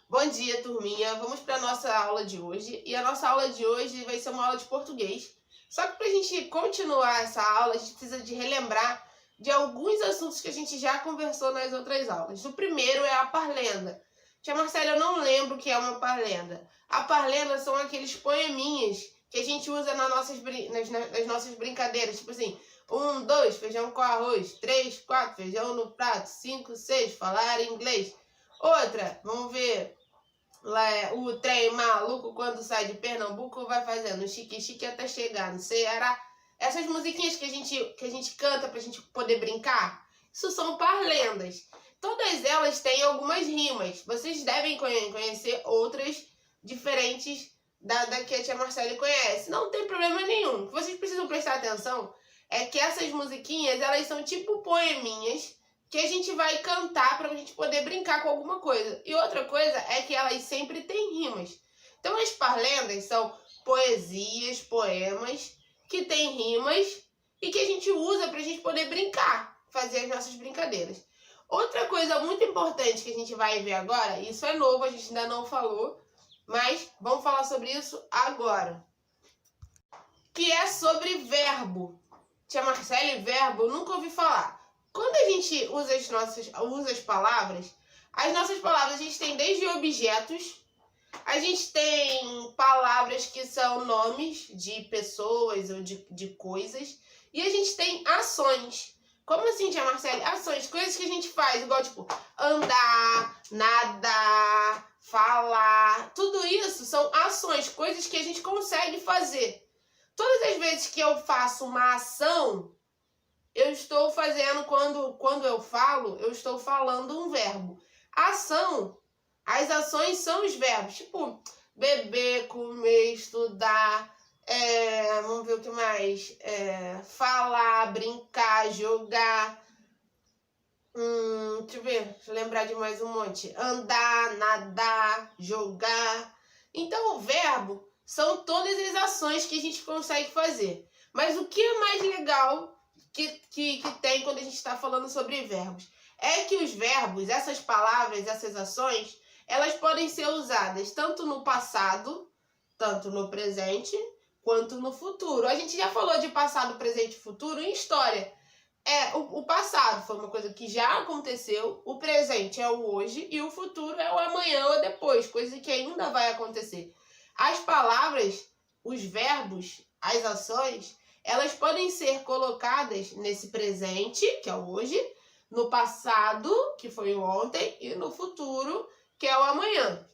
Bom dia, turminha. Vamos para a nossa aula de hoje. E a nossa aula de hoje vai ser uma aula de português. Só que para a gente continuar essa aula, a gente precisa de relembrar de alguns assuntos que a gente já conversou nas outras aulas. O primeiro é a parlenda. Tia Marcela, eu não lembro o que é uma parlenda. A parlenda são aqueles poeminhas que a gente usa nas nossas brincadeiras. Tipo assim, 1, 2, feijão com arroz. 3, 4, feijão no prato. 5, 6, falar inglês. Outra, vamos ver, o trem maluco quando sai de Pernambuco vai fazendo chique-chique até chegar no Ceará. Essas musiquinhas que a gente canta pra gente poder brincar, isso são parlendas. Todas elas têm algumas rimas. Vocês devem conhecer outras diferentes da que a tia Marcele conhece. Não tem problema nenhum. O que vocês precisam prestar atenção é que essas musiquinhas, elas são tipo poeminhas que a gente vai cantar para a gente poder brincar com alguma coisa. E outra coisa é que elas sempre têm rimas. Então as parlendas são poesias, poemas que têm rimas e que a gente usa para a gente poder brincar, fazer as nossas brincadeiras. Outra coisa muito importante que a gente vai ver agora, isso é novo, a gente ainda não falou, mas vamos falar sobre isso agora. Que é sobre verbo. Tia Marcele, verbo, nunca ouvi falar. Quando a gente usa as palavras, as nossas palavras a gente tem desde objetos, a gente tem palavras que são nomes de pessoas ou de coisas, e a gente tem ações. Como assim, tia Marcele? Ações, coisas que a gente faz, igual tipo andar, nadar, falar. Tudo isso são ações, coisas que a gente consegue fazer. Todas as vezes que eu faço uma ação, eu estou fazendo, quando eu falo, eu estou falando um verbo. Ação, as ações são os verbos. Tipo, beber, comer, estudar, vamos ver o que mais. Falar, brincar, jogar. Deixa eu ver, deixa eu lembrar de mais um monte. Andar, nadar, jogar. Então, o verbo são todas as ações que a gente consegue fazer. Mas o que é mais legal que tem quando a gente está falando sobre verbos? É que os verbos, essas palavras, essas ações, elas podem ser usadas tanto no passado, tanto no presente, quanto no futuro. A gente já falou de passado, presente e futuro em história. O passado foi uma coisa que já aconteceu, o presente é o hoje e o futuro é o amanhã ou depois, coisa que ainda vai acontecer. As palavras, os verbos, as ações, elas podem ser colocadas nesse presente, que é o hoje, no passado, que foi o ontem, e no futuro, que é o amanhã.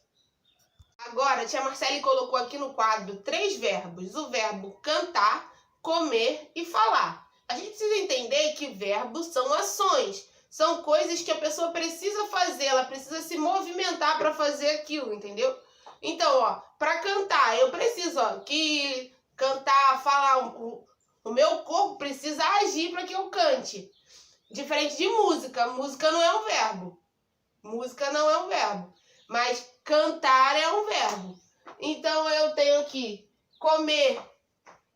Agora, a tia Marcele colocou aqui no quadro 3 verbos. O verbo cantar, comer e falar. A gente precisa entender que verbos são ações. São coisas que a pessoa precisa fazer, ela precisa se movimentar para fazer aquilo, entendeu? Então, para cantar, eu preciso, que cantar, falar, o meu corpo precisa agir para que eu cante. Diferente de música, música não é um verbo. Música não é um verbo, mas cantar é um verbo. Então, eu tenho aqui comer.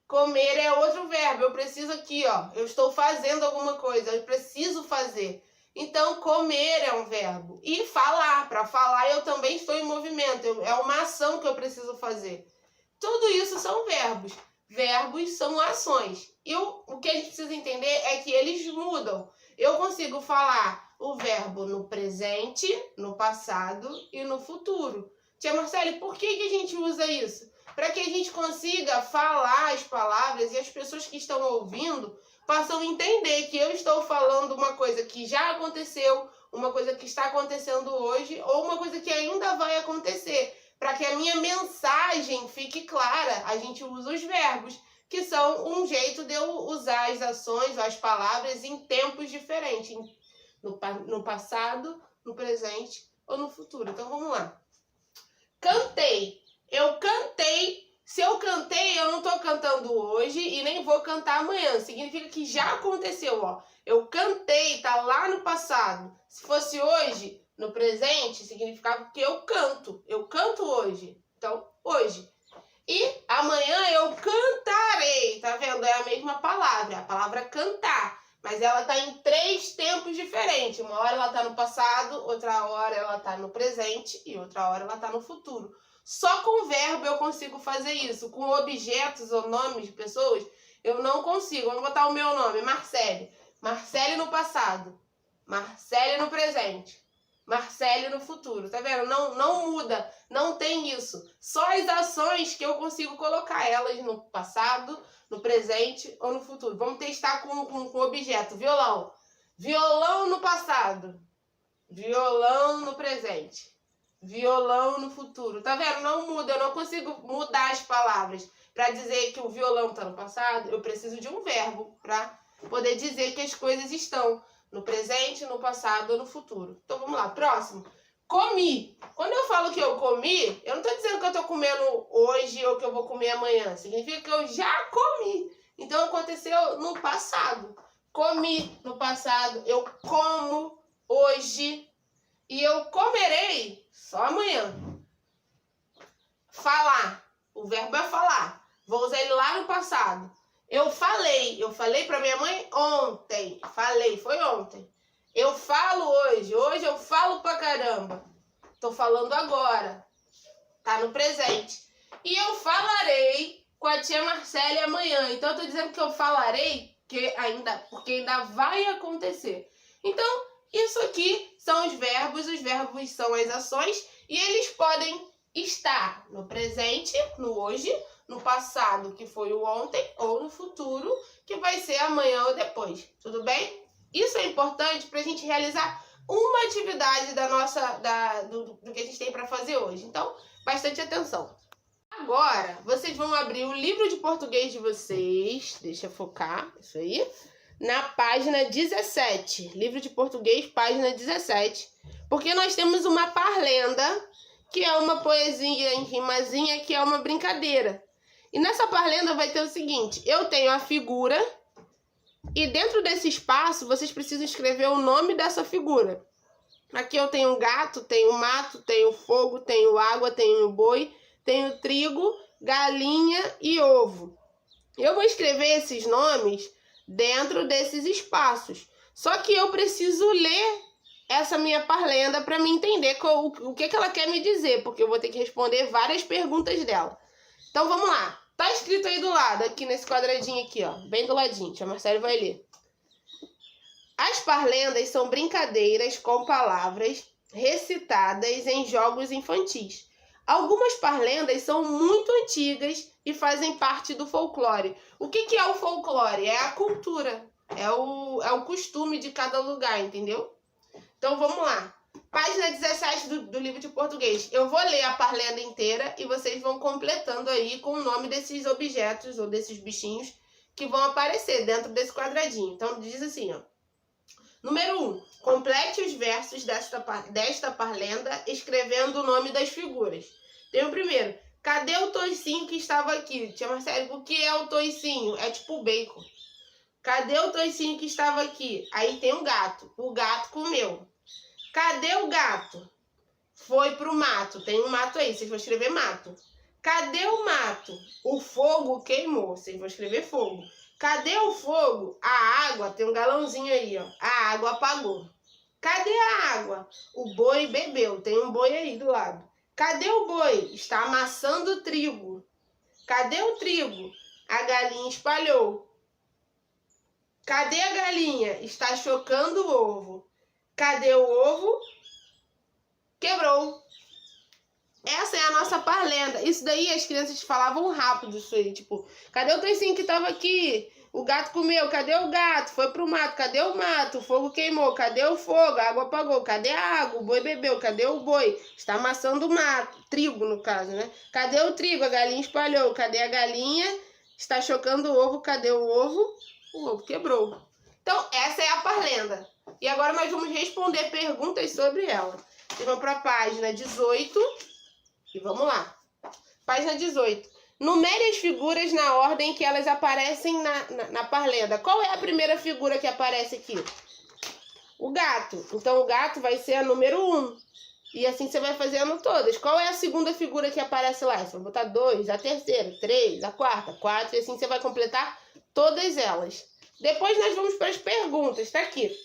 Comer é outro verbo. Eu preciso aqui, eu estou fazendo alguma coisa, eu preciso fazer. Então, comer é um verbo. E falar. Para falar, eu também estou em movimento. É uma ação que eu preciso fazer. Tudo isso são verbos. Verbos são ações. E o que a gente precisa entender é que eles mudam. Eu consigo falar o verbo no presente, no passado e no futuro. Tia Marcele, por que a gente usa isso? Para que a gente consiga falar as palavras e as pessoas que estão ouvindo possam entender que eu estou falando uma coisa que já aconteceu, uma coisa que está acontecendo hoje ou uma coisa que ainda vai acontecer. Para que a minha mensagem fique clara, a gente usa os verbos, que são um jeito de eu usar as ações, as palavras em tempos diferentes, no passado, no presente ou no futuro. Então vamos lá. Cantei. Eu cantei. Se eu cantei, eu não estou cantando hoje e nem vou cantar amanhã. Significa que já aconteceu, Eu cantei, tá lá no passado. Se fosse hoje, no presente, significava que eu canto. Eu canto hoje. Então, hoje. E amanhã eu cantarei. Tá vendo? É a mesma palavra. A palavra cantar. mas ela está em 3 tempos diferentes. Uma hora ela está no passado, outra hora ela está no presente e outra hora ela está no futuro. Só com verbo eu consigo fazer isso. Com objetos ou nomes de pessoas, eu não consigo. Vamos botar o meu nome, Marcele. Marcele no passado, Marcele no presente, Marcele no futuro. Tá vendo? Não muda, não tem isso. Só as ações que eu consigo colocar elas no passado, no presente ou no futuro. Vamos testar com objeto. Violão. Violão no passado, violão no presente, violão no futuro. Tá vendo? Não muda. Eu não consigo mudar as palavras. Para dizer que o violão está no passado, eu preciso de um verbo para poder dizer que as coisas estão no presente, no passado ou no futuro. Então vamos lá, próximo. Comi. Quando eu falo que eu comi, eu não estou dizendo que eu estou comendo hoje ou que eu vou comer amanhã. Significa que eu já comi. Então aconteceu no passado. Comi no passado, eu como hoje e eu comerei só amanhã. Falar. O verbo é falar. Vou usar ele lá no passado. Eu falei para minha mãe ontem. Falei, foi ontem. Eu falo hoje eu falo pra caramba. Tô falando agora. Tá no presente. E eu falarei com a tia Marcele amanhã. Então eu tô dizendo que eu falarei porque ainda vai acontecer. Então, isso aqui são os verbos são as ações e eles podem estar no presente, no hoje, no passado, que foi o ontem, ou no futuro, que vai ser amanhã ou depois. Tudo bem? Isso é importante para a gente realizar uma atividade do que a gente tem para fazer hoje. Então, bastante atenção. Agora, vocês vão abrir o livro de português de vocês. Deixa eu focar, isso aí. Na página 17. Livro de português, página 17. Porque nós temos uma parlenda, que é uma poesia em rimazinha, que é uma brincadeira. E nessa parlenda vai ter o seguinte: eu tenho a figura e dentro desse espaço vocês precisam escrever o nome dessa figura. Aqui eu tenho gato, tenho mato, tenho fogo, tenho água, tenho boi, tenho trigo, galinha e ovo. Eu vou escrever esses nomes dentro desses espaços. Só que eu preciso ler essa minha parlenda para me entender o que ela quer me dizer, porque eu vou ter que responder várias perguntas dela. Então vamos lá. Tá escrito aí do lado, aqui nesse quadradinho aqui, ó, bem do ladinho. A Marcele vai ler. As parlendas são brincadeiras com palavras recitadas em jogos infantis. Algumas parlendas são muito antigas e fazem parte do folclore. O que é o folclore? É a cultura, é o costume de cada lugar, entendeu? Então vamos lá. Página 17 do livro de português. Eu vou ler a parlenda inteira e vocês vão completando aí com o nome desses objetos ou desses bichinhos que vão aparecer dentro desse quadradinho. Então diz assim, ó. Número 1. Complete os versos desta parlenda escrevendo o nome das figuras. Tem o primeiro. Cadê o toicinho que estava aqui? Tia Marcele, o que é o toicinho? É tipo bacon. Cadê o toicinho que estava aqui? Aí tem um gato. O gato comeu. Cadê o gato? Foi pro mato. Tem um mato aí. Vocês vão escrever mato. Cadê o mato? O fogo queimou. Vocês vão escrever fogo. Cadê o fogo? A água. Tem um galãozinho aí, ó. A água apagou. Cadê a água? O boi bebeu. Tem um boi aí do lado. Cadê o boi? Está amassando trigo. Cadê o trigo? A galinha espalhou. Cadê a galinha? Está chocando o ovo. Cadê o ovo? Quebrou. Essa é a nossa parlenda. Isso daí as crianças falavam rápido, isso aí. Tipo, cadê o toicinho que estava aqui? O gato comeu. Cadê o gato? Foi pro mato. Cadê o mato? O fogo queimou. Cadê o fogo? A água apagou. Cadê a água? O boi bebeu. Cadê o boi? Está amassando o mato. Trigo, no caso, né? Cadê o trigo? A galinha espalhou. Cadê a galinha? Está chocando o ovo. Cadê o ovo? O ovo quebrou. Então, essa é a parlenda. E agora nós vamos responder perguntas sobre ela. Vocês vão para a página 18 e vamos lá. Página 18. Numere as figuras na ordem que elas aparecem na parlenda. Qual é a primeira figura que aparece aqui? O gato. Então, o gato vai ser a número 1. E assim você vai fazendo todas. Qual é a segunda figura que aparece lá? Você vai botar 2, a terceira, 3, a quarta, 4. E assim você vai completar todas elas. Depois nós vamos para as perguntas. Tá aqui.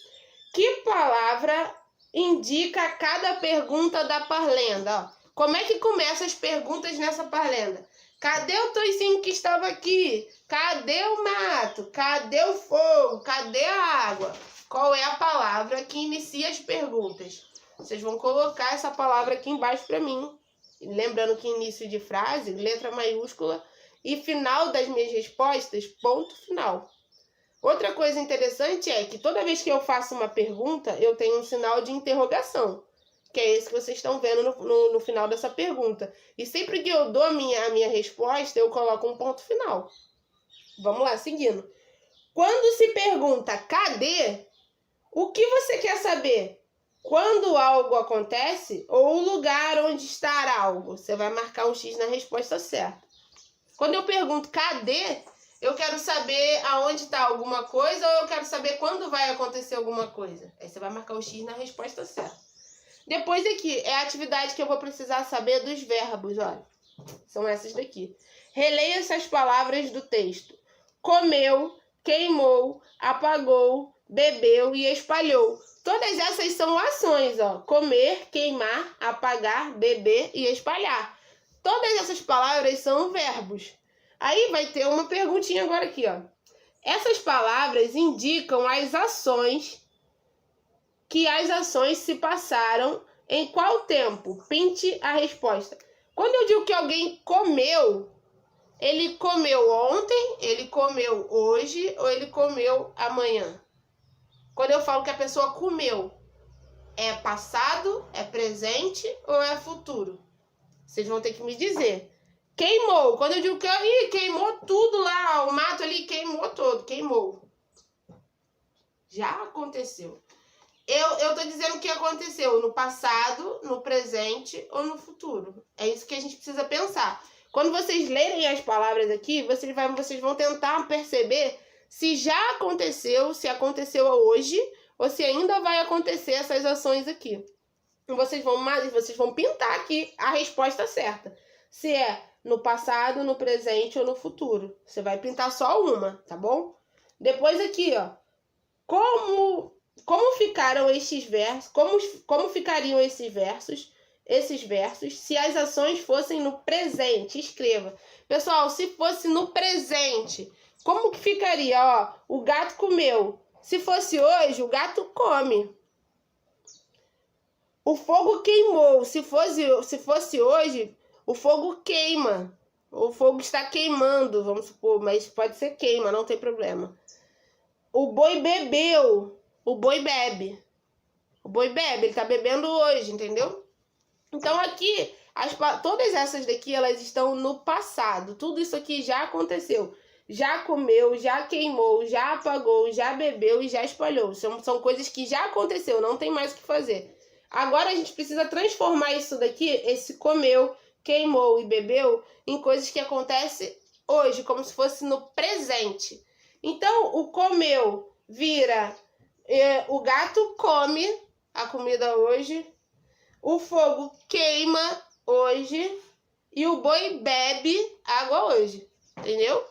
Que palavra indica cada pergunta da parlenda? Ó, como é que começam as perguntas nessa parlenda? Cadê o toicinho que estava aqui? Cadê o mato? Cadê o fogo? Cadê a água? Qual é a palavra que inicia as perguntas? Vocês vão colocar essa palavra aqui embaixo para mim. Lembrando que início de frase, letra maiúscula, e final das minhas respostas, ponto final. Outra coisa interessante é que toda vez que eu faço uma pergunta, eu tenho um sinal de interrogação, que é esse que vocês estão vendo no final dessa pergunta. E sempre que eu dou a minha resposta, eu coloco um ponto final. Vamos lá, seguindo. Quando se pergunta cadê, o que você quer saber? Quando algo acontece ou o lugar onde está algo? Você vai marcar um X na resposta certa. Quando eu pergunto cadê, eu quero saber aonde está alguma coisa ou eu quero saber quando vai acontecer alguma coisa. Aí você vai marcar o X na resposta certa. Depois aqui é a atividade que eu vou precisar saber dos verbos, olha. São essas daqui. Releia essas palavras do texto. Comeu, queimou, apagou, bebeu e espalhou. Todas essas são ações, ó. Comer, queimar, apagar, beber e espalhar. Todas essas palavras são verbos. Aí vai ter uma perguntinha agora aqui, ó. Essas palavras indicam as ações se passaram em qual tempo? Pinte a resposta. Quando eu digo que alguém comeu, ele comeu ontem, ele comeu hoje ou ele comeu amanhã? Quando eu falo que a pessoa comeu, é passado, é presente ou é futuro? Vocês vão ter que me dizer. Queimou. Quando eu digo que queimou tudo lá, o mato ali queimou todo, queimou. Já aconteceu. Eu tô dizendo o que aconteceu no passado, no presente ou no futuro. É isso que a gente precisa pensar. Quando vocês lerem as palavras aqui, vocês vão tentar perceber se já aconteceu, se aconteceu hoje ou se ainda vai acontecer essas ações aqui. E vocês vão pintar aqui a resposta certa. Se é no passado, no presente ou no futuro. Você vai pintar só uma, tá bom? Depois aqui, ó. Como ficaram estes versos? Como ficariam esses versos se as ações fossem no presente? Escreva. Pessoal, se fosse no presente, como que ficaria? Ó, o gato comeu. Se fosse hoje, o gato come. O fogo queimou. Se fosse hoje, o fogo queima. O fogo está queimando, vamos supor, mas pode ser queima, não tem problema. O boi bebeu. O boi bebe. O boi bebe, ele tá bebendo hoje, entendeu? Então aqui, todas essas daqui, elas estão no passado. Tudo isso aqui já aconteceu. Já comeu, já queimou, já apagou, já bebeu e já espalhou. São coisas que já aconteceu, não tem mais o que fazer. Agora a gente precisa transformar isso daqui, esse comeu, queimou e bebeu, em coisas que acontecem hoje, como se fosse no presente. Então, o comeu vira... o gato come a comida hoje, o fogo queima hoje e o boi bebe água hoje, entendeu?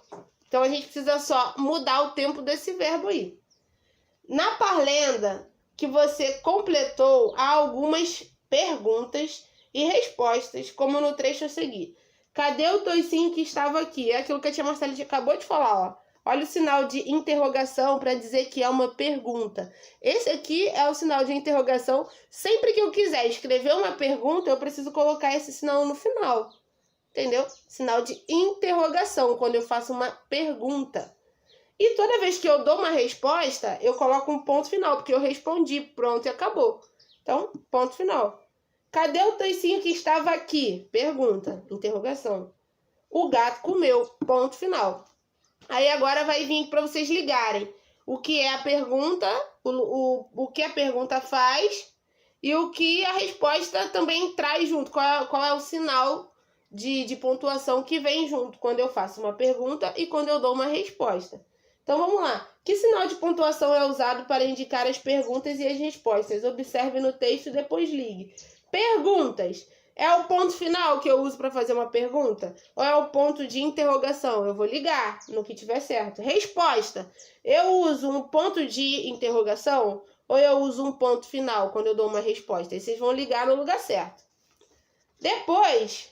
Então a gente precisa só mudar o tempo desse verbo aí. Na parlenda que você completou, há algumas perguntas e respostas, como no trecho a seguir. Cadê o toicinho que estava aqui? É aquilo que a tia Marcela acabou de falar, ó. Olha o sinal de interrogação para dizer que é uma pergunta. Esse aqui é o sinal de interrogação. Sempre que eu quiser escrever uma pergunta, eu preciso colocar esse sinal no final. Entendeu? Sinal de interrogação, quando eu faço uma pergunta. E toda vez que eu dou uma resposta, eu coloco um ponto final, porque eu respondi, pronto e acabou. Então, ponto final. Cadê o toicinho que estava aqui? Pergunta, interrogação. O gato comeu, ponto final. Aí agora vai vir para vocês ligarem o que é a pergunta, o que a pergunta faz e o que a resposta também traz junto. Qual é o sinal de pontuação que vem junto quando eu faço uma pergunta e quando eu dou uma resposta. Então vamos lá. Que sinal de pontuação é usado para indicar as perguntas e as respostas? Observe no texto e depois ligue. Perguntas. É o ponto final que eu uso para fazer uma pergunta? Ou é o ponto de interrogação? Eu vou ligar no que tiver certo. Resposta. Eu uso um ponto de interrogação ou eu uso um ponto final quando eu dou uma resposta? Aí vocês vão ligar no lugar certo. Depois,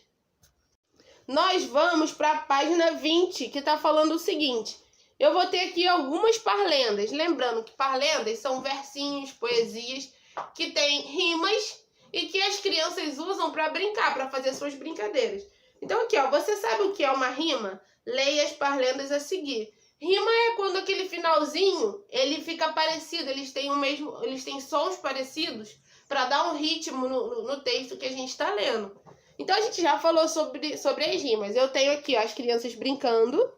nós vamos para a página 20, que está falando o seguinte. Eu vou ter aqui algumas parlendas. Lembrando que parlendas são versinhos, poesias, que têm rimas e que as crianças usam para brincar, para fazer suas brincadeiras. Então aqui, ó, você sabe o que é uma rima? Leia as parlendas a seguir. Rima é quando aquele finalzinho, ele fica parecido, eles têm sons parecidos para dar um ritmo no texto que a gente está lendo. Então a gente já falou sobre as rimas. Eu tenho aqui, ó, as crianças brincando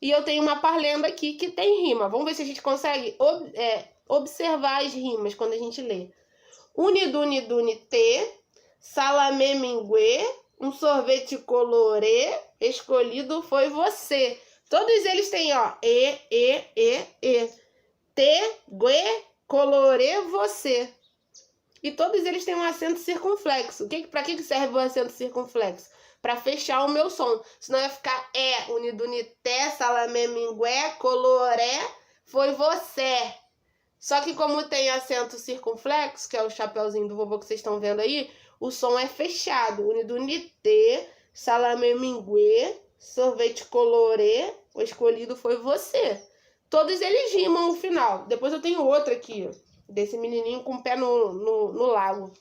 e eu tenho uma parlenda aqui que tem rima. Vamos ver se a gente consegue observar as rimas quando a gente lê. Unidunidunité, salamé minguê, um sorvete colorê, escolhido foi você. Todos eles têm, ó, e. Te, guê, colorê, você. E todos eles têm um acento circunflexo. Para que serve o acento circunflexo? Para fechar o meu som. Senão ia ficar unidunité, salamé mingué, coloré, foi você. Só que como tem acento circunflexo, que é o chapeuzinho do vovô que vocês estão vendo aí, o som é fechado. Unidunité, salamé mingué, sorvete colorê, o escolhido foi você. Todos eles rimam o final. Depois eu tenho outro aqui, ó, desse menininho com o pé no lago.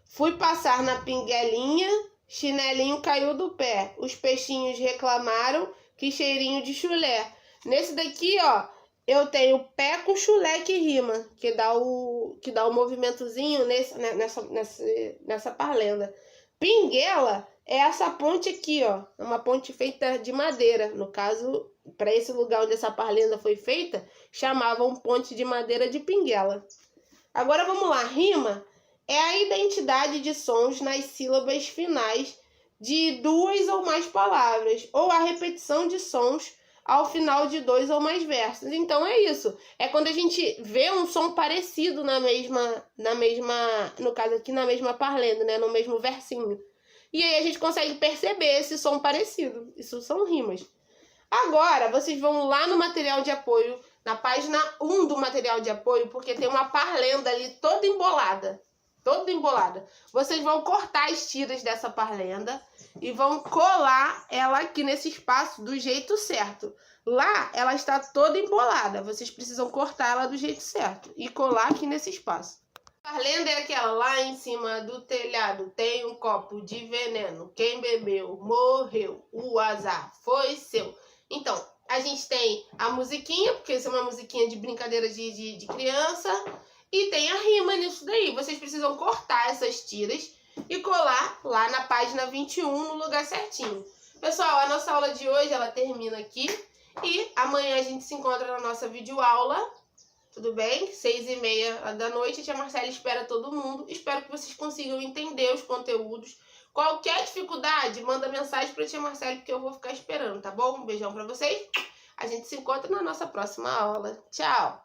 Fui passar na pinguelinha, chinelinho caiu do pé. Os peixinhos reclamaram, que cheirinho de chulé. Nesse daqui, ó, eu tenho pé com chulé que rima, que dá o movimentozinho nessa parlenda. Pinguela é essa ponte aqui, ó, é uma ponte feita de madeira. No caso, para esse lugar onde essa parlenda foi feita, chamavam ponte de madeira de pinguela. Agora vamos lá, rima é a identidade de sons nas sílabas finais de duas ou mais palavras, ou a repetição de sons ao final de dois ou mais versos. Então é isso. É quando a gente vê um som parecido na mesma, no caso aqui, na mesma parlenda, né? No mesmo versinho. E aí a gente consegue perceber esse som parecido. Isso são rimas. Agora, vocês vão lá no material de apoio, na página 1 do material de apoio, porque tem uma parlenda ali toda embolada. Toda embolada. Vocês vão cortar as tiras dessa parlenda e vão colar ela aqui nesse espaço do jeito certo. Lá, ela está toda embolada. Vocês precisam cortar ela do jeito certo e colar aqui nesse espaço. A parlenda é aquela: lá em cima do telhado tem um copo de veneno. Quem bebeu morreu. O azar foi seu. Então, a gente tem a musiquinha, porque isso é uma musiquinha de brincadeira de criança. E tem a rima nisso daí. Vocês precisam cortar essas tiras e colar lá na página 21 no lugar certinho. Pessoal, a nossa aula de hoje ela termina aqui. E amanhã a gente se encontra na nossa videoaula. Tudo bem? 6h30 da noite. A tia Marcela espera todo mundo. Espero que vocês consigam entender os conteúdos. Qualquer dificuldade, manda mensagem para a tia Marcela, porque eu vou ficar esperando, tá bom? Um beijão para vocês. A gente se encontra na nossa próxima aula. Tchau!